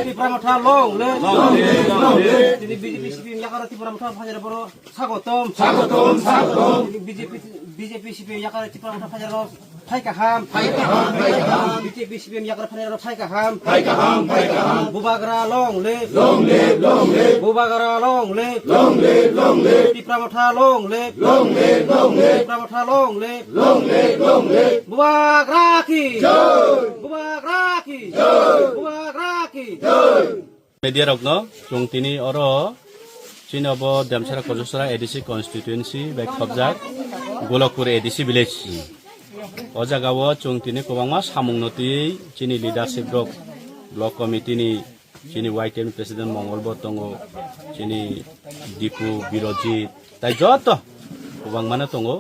ত্রিপুরা লং লে তিনি বিজেপি সিপিএম ইয়াকারা ত্রিপুরা ফাজার বড় স্বাগতম বিজেপি সিপিএম ইয়াকারা ত্রিপুরা ফাজার ফাইকাহাম বিজেপি সিপিএম ইয়াকারা ফাজার ফাইকাহাম বুবাগরা লং লে বুবাগরা লং লে ত্রিপুরা লং লে ত্রিপুরা লং লে বুবাগরা কি media rokno chung tini oro chinobo demsara kojosara ADC constituency by khobjak golokpur ADC village o jagao chung tini kobangma samungnoti chini leadership rok block committee ni chini YTM president mongolbo tongo chini dipu birojit tai joto kobangmana tongo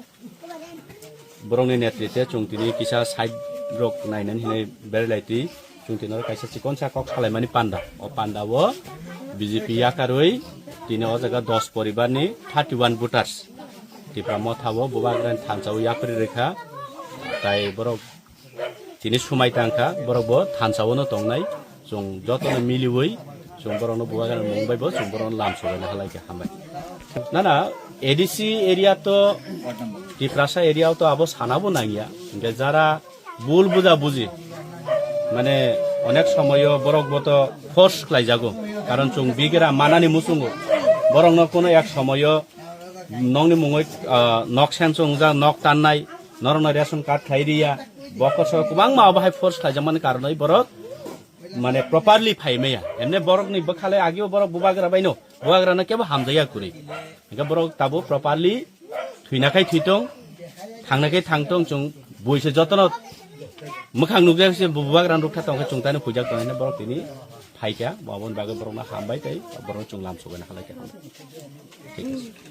borongni netritwe chung tini kisa side rok nainan hinai berlaiti chung tini kaisa chikon sakok salaimani panda o panda wo BJP yakaroi tini o jaga 10 poribar ni 31 voters tipra mothawo bubagran thanchao yakri rekha tai borok tini sumai tangka borok bo thanchao no tongnai chung jotono miliwoi chung borok no bubagran mungbai bo chung borok lamsobai na halai ke hambai nana ADC area to tiprasa area to abo sanabo nangia nge jara ভুল বুঝা বুঝি মানে অনেক সময় বরক বত force লাই যাগো কারণ চুং বিগেরা মানানি মুসুঙ্গো বরং ন কোনো এক সময় নংনি মুঙই নক সেনচুং যা নক টাননাই নরন রেশন কার্ড খাইরিয়া বকস কুবাং মা বাহাই ফোর্স লাই জামান কারণই বরক মানে প্রপারলি ফাইমেয়া এমনে বরক নি বখালে আগেও বরক বুবাগরা বাইনো বুবাগরা না কেবো হামজায়া করি একা বরক তাবো প্রপারলি থুইনাখাই থুইতং থাংনাখাই থাংতং চুং বইছে যতন मोखां नुग्रासे बुबाग्रान रुखा तंखा चुंतानो फुजाक तंने बरक तिनि फाइका बाबन बागे बरकना हामबाय ताई बरक चुं लामसोबायना हालायका ठीक আছে